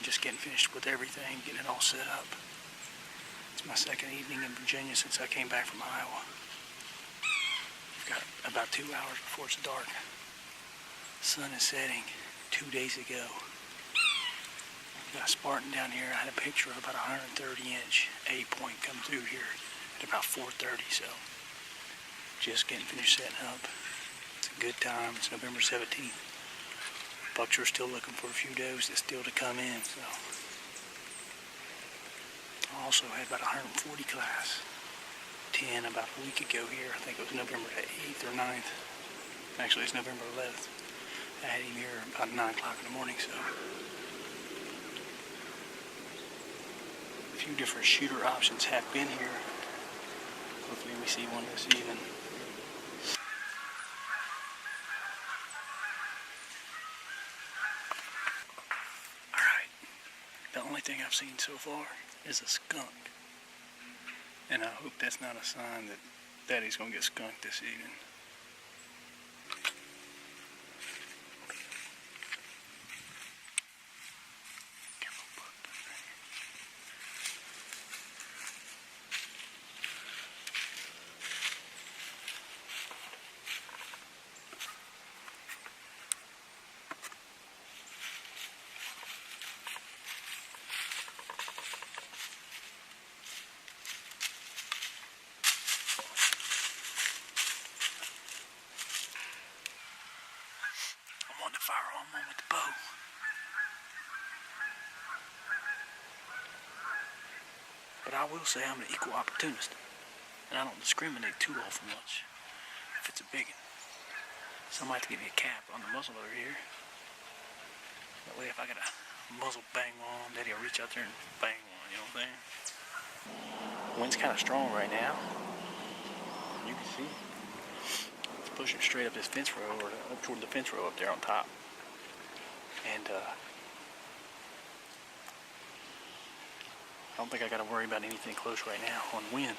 Just getting finished with everything, getting it all set up. It's my second evening in Virginia since I came back from Iowa. We've got about 2 hours before it's dark. Sun is setting 2 days ago. Got a Spartan down here. I had a picture of about 130-inch A point come through here at about 4:30, so just getting finished setting up. It's a good time. It's November 17th. Bucks are still looking for a few does that's still to come in, so. I also had about 140 class 10 about a week ago here. I think it was November 8th or 9th. Actually, it's November 11th. I had him here about 9 o'clock in the morning, so. A few different shooter options have been here. Hopefully we see one this evening. Alright, the only thing I've seen so far is a skunk. And I hope that's not a sign that Daddy's gonna get skunked this evening. To fire on one with the bow. But I will say I'm an equal opportunist, and I don't discriminate too awful much if it's a big one. So I might have to give me a cap on the muzzleloader here. That way if I get a muzzle bang on, Daddy will reach out there and bang one, you know what I'm saying? Wind's kind of strong right now. You can see pushing straight up this fence row, or up toward the fence row up there on top. And I don't think I got to worry about anything close right now on wind.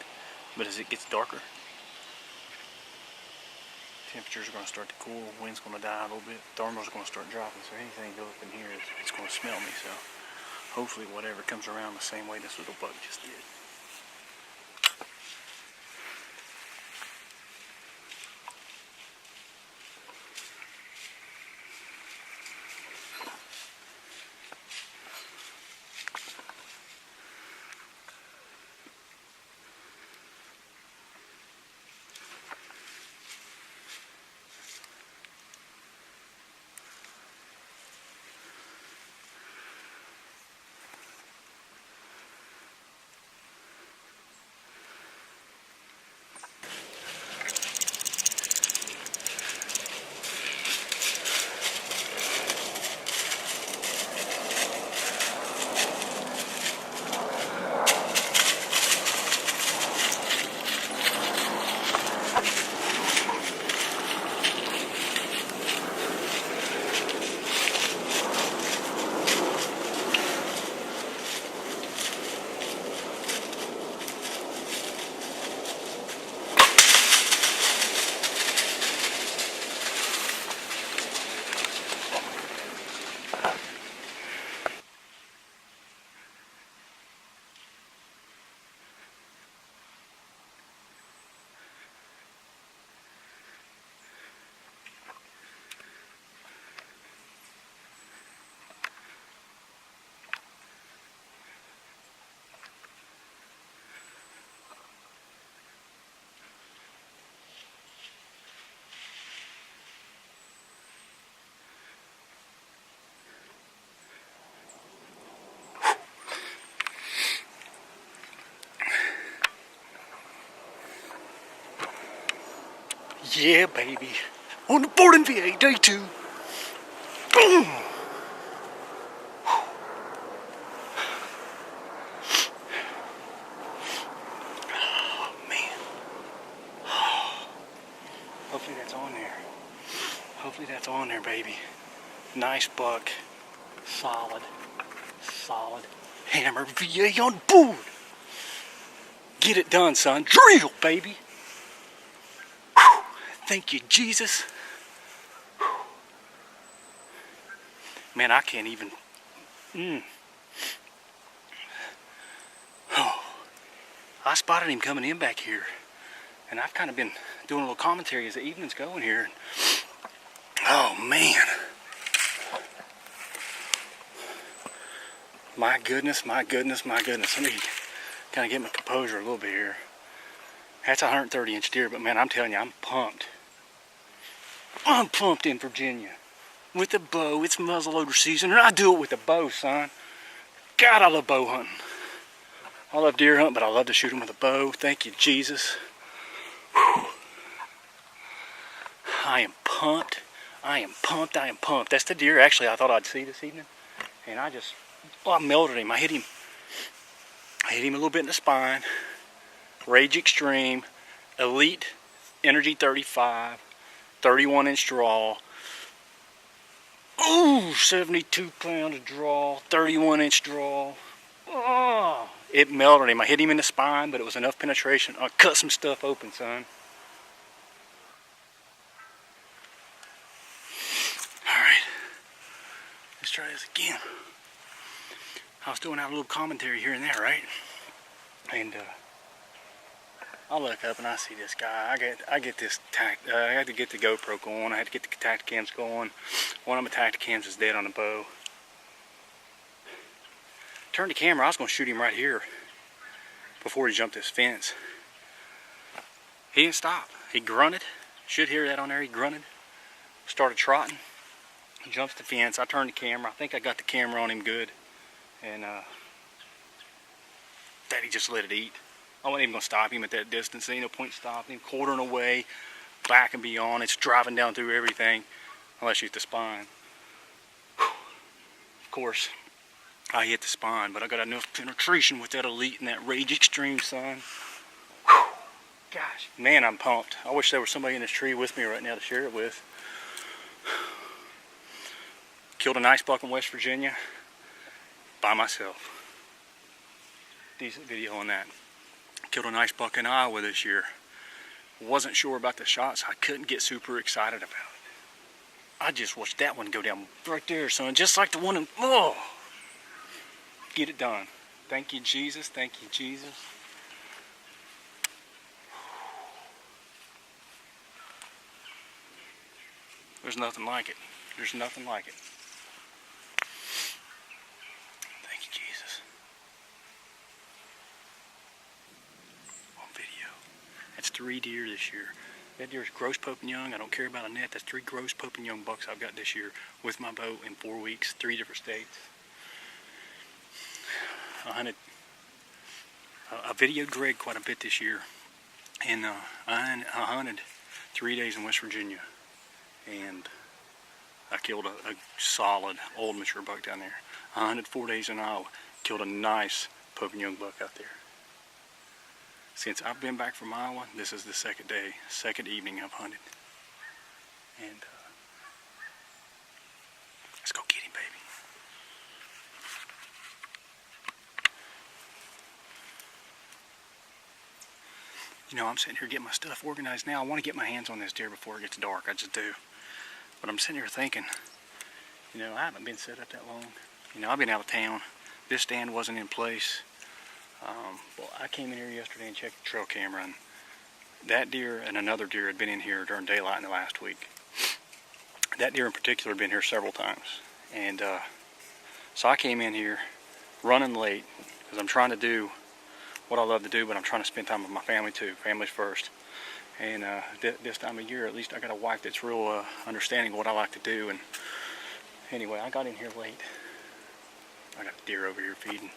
But as it gets darker, temperatures are going to start to cool, wind's going to die a little bit, thermals are going to start dropping, so anything goes up in here, it's going to smell me. So hopefully whatever comes around the same way this little bug just did. Yeah, baby. On the boarding VA, day 2. Boom! Oh, man. Hopefully that's on there. Hopefully that's on there, baby. Nice buck. Solid. Solid. Hammer VA on board. Get it done, son. Drill, baby. Thank you, Jesus. Man, I can't even. I spotted him coming in back here, and I've kind of been doing a little commentary as the evening's going here. Oh man, my goodness, my goodness, my goodness. Let me kind of get my composure a little bit here. That's a 130-inch deer, but man, I'm telling you, I'm pumped. I'm pumped in Virginia with a bow. It's muzzleloader season, and I do it with a bow, son. God, I love bow hunting. I love deer hunting, but I love to shoot them with a bow. Thank you, Jesus. Whew. I am pumped. I am pumped. I am pumped. That's the deer actually I thought I'd see this evening. And I melted him. I hit him a little bit in the spine. Rage Extreme, Elite Energy 35, 31-inch draw. Ooh, 72-pound draw, 31-inch draw. Oh, it melted him. I hit him in the spine, but it was enough penetration. I cut some stuff open, son. Alright, let's try this again. I was doing out a little commentary here and there, right? And I look up and I see this guy. I get this I had to get the GoPro going. I had to get the Tacticams going. One of my Tacticams is dead on the bow. Turned the camera. I was going to shoot him right here before he jumped this fence. He didn't stop. He grunted. Should hear that on there. He grunted. Started trotting. He jumps the fence. I turned the camera. I think I got the camera on him good. And Daddy just let it eat. I wasn't even going to stop him at that distance. There ain't no point stopping him. Quartering away, back and beyond. It's driving down through everything, unless you hit the spine. Whew. Of course, I hit the spine, but I got enough penetration with that Elite and that Rage Extreme, son. Whew. Gosh, man, I'm pumped. I wish there was somebody in this tree with me right now to share it with. Killed a nice buck in West Virginia by myself. Decent video on that. Killed a nice buck in Iowa this year. Wasn't sure about the shots. I couldn't get super excited about it. I just watched that one go down right there, son. Just like the one in, oh! Get it done. Thank you, Jesus. Thank you, Jesus. There's nothing like it. There's nothing like it. Thank you, Jesus. On video. That's 3 deer this year. That deer is gross pope and young. I don't care about a net. That's 3 gross pope and young bucks I've got this year with my bow in 4 weeks, 3 different states. I videoed Greg quite a bit this year, and I hunted 3 days in West Virginia, and I killed a solid old mature buck down there. I hunted 4 days in Iowa, killed a nice pope and young buck out there. Since I've been back from Iowa, this is the second evening I've hunted, and let's go get him, baby. You know, I'm sitting here getting my stuff organized now. I want to get my hands on this deer before it gets dark. I just do. But I'm sitting here thinking, you know, I haven't been set up that long. You know, I've been out of town. This stand wasn't in place. Well, I came in here yesterday and checked the trail camera, and that deer and another deer had been in here during daylight in the last week. That deer in particular had been here several times. And so I came in here running late because I'm trying to do what I love to do, but I'm trying to spend time with my family too. Family's first. And this time of year, at least I got a wife that's real understanding of what I like to do. And anyway, I got in here late. I got the deer over here feeding.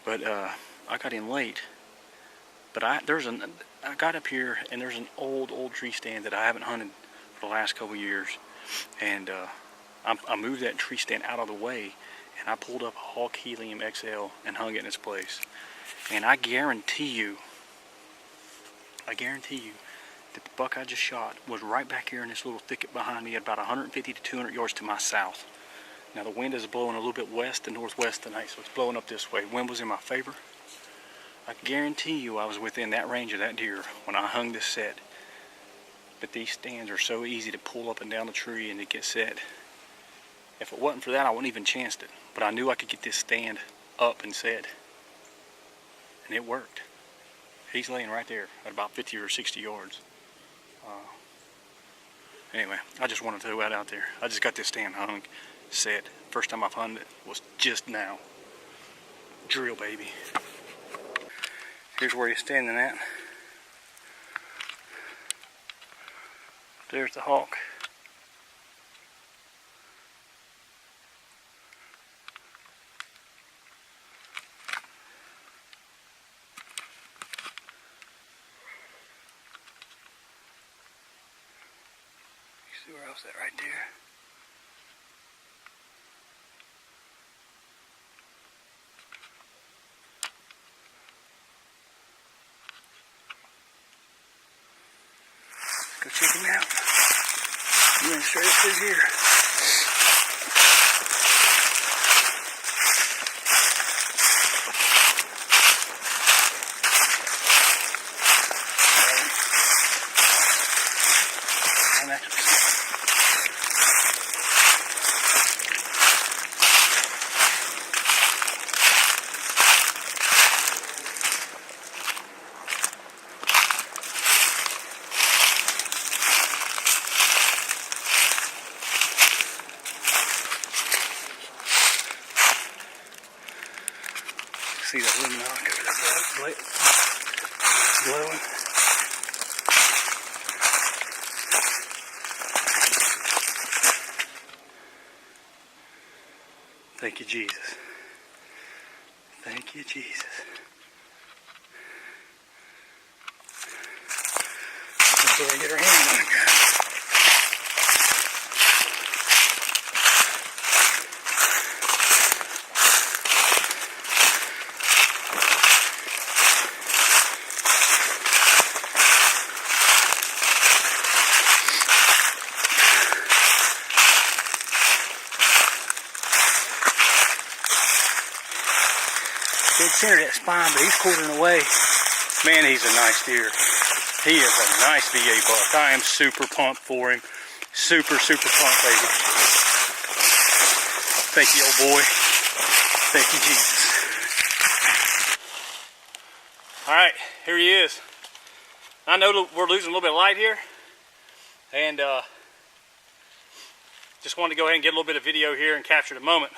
But I got in late. But I got up here, and there's an old tree stand that I haven't hunted for the last couple years. And I moved that tree stand out of the way, and I pulled up a Hawk Helium XL and hung it in its place. And I guarantee you that the buck I just shot was right back here in this little thicket behind me at about 150 to 200 yards to my south. Now the wind is blowing a little bit west and northwest tonight, so it's blowing up this way. Wind was in my favor. I guarantee you I was within that range of that deer when I hung this set. But these stands are so easy to pull up and down the tree and to get set. If it wasn't for that, I wouldn't even chanced it. But I knew I could get this stand up and set. And it worked. He's laying right there at about 50 or 60 yards. Anyway, I just wanted to throw that out there. I just got this stand hung, set. First time I've hunted it was just now. Drill, baby. Here's where he's standing at. There's the hawk. See where I was at right there. Let's go check him out. He went straight up through here. See that lumen arc over there glowing. Thank you, Jesus. Thank you, Jesus. Let's go and get our hand on it, guys. Dead center that spine, but he's quartering away. Man, he's a nice deer. He is a nice VA buck. I am super pumped for him. Super, super pumped, baby. Thank you, old boy. Thank you, Jesus. Alright, here he is. I know we're losing a little bit of light here. And just wanted to go ahead and get a little bit of video here and capture the moment.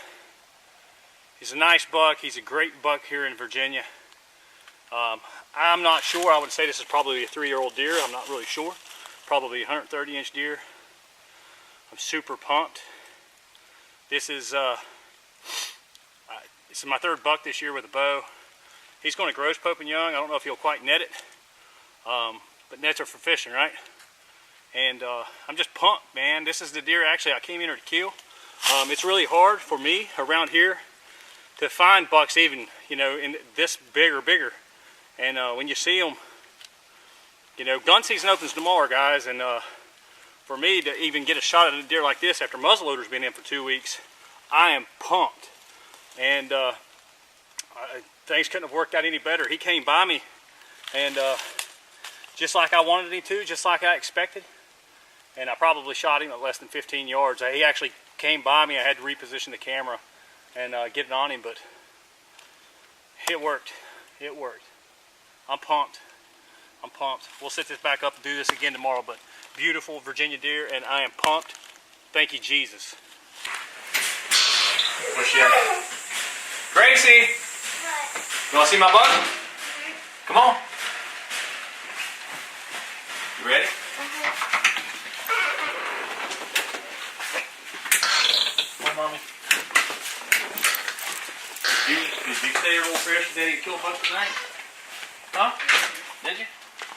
He's a nice buck. He's a great buck here in Virginia. I'm not sure. I would say this is probably a 3-year-old deer. I'm not really sure. Probably a 130-inch deer. I'm super pumped. This is my third buck this year with a bow. He's going to gross pope and young. I don't know if he'll quite net it. But nets are for fishing, right? And I'm just pumped, man. This is the deer actually I came in here to kill. It's really hard for me around here to find bucks even, you know, in this big or bigger. And when you see them, you know, gun season opens tomorrow, guys. And for me to even get a shot at a deer like this after muzzleloader's been in for 2 weeks, I am pumped. And things couldn't have worked out any better. He came by me, and just like I wanted him to, just like I expected. And I probably shot him at less than 15 yards. He actually came by me. I had to reposition the camera and get it on him, but it worked. It worked. I'm pumped. I'm pumped. We'll set this back up and do this again tomorrow, but beautiful Virginia deer, and I am pumped. Thank you, Jesus. Where's she at? Gracie! You want to see my buck? Come on. You ready? Come on, Mommy. Did you stay a little fresh today to kill a buck tonight? Huh? Did you?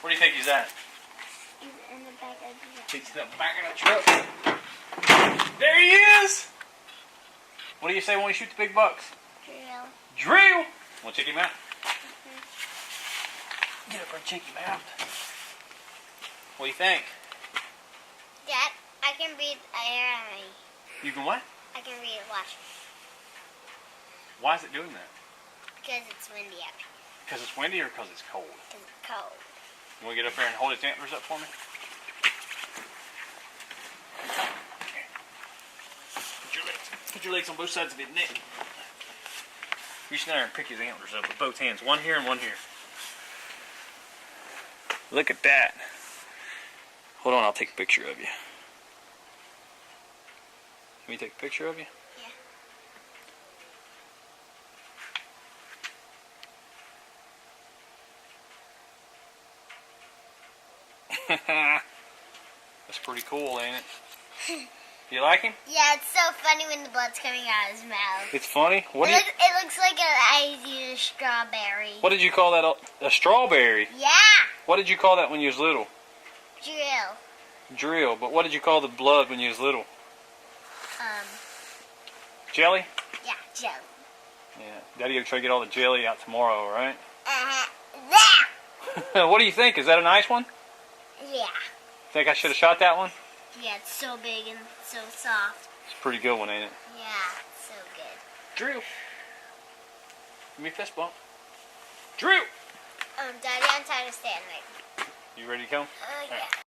Where do you think he's at? He's in the back of the truck. He's in the back of the truck. There he is! What do you say when we shoot the big bucks? Drill. Drill! Want to check him out? Get up there and check him out. What do you think? Dad, I can read air. You can what? I can read it. Watch. Why is it doing that? Because it's windy out here. Because it's windy or because it's cold? Because it's cold. You want to get up there and hold its antlers up for me? Put your legs on both sides of his neck. You stand there and pick his antlers up with both hands. One here and one here. Look at that. Hold on, I'll take a picture of you. Let me take a picture of you? Yeah. That's pretty cool, ain't it? You like him? Yeah, it's so funny when the blood's coming out of his mouth. It's funny? It looks like I eat a strawberry. What did you call that? A strawberry? Yeah. What did you call that when you was little? Drill. Drill. But what did you call the blood when you was little? Jelly? Yeah, jelly. Yeah. Daddy will try to get all the jelly out tomorrow, right? There. What do you think? Is that a nice one? Yeah. Think I should have shot that one? Yeah, it's so big and so soft. It's a pretty good one, ain't it? Yeah, it's so good. Drew. Give me a fist bump. Drew! Daddy, I'm tired of standing. You ready to come? Yeah.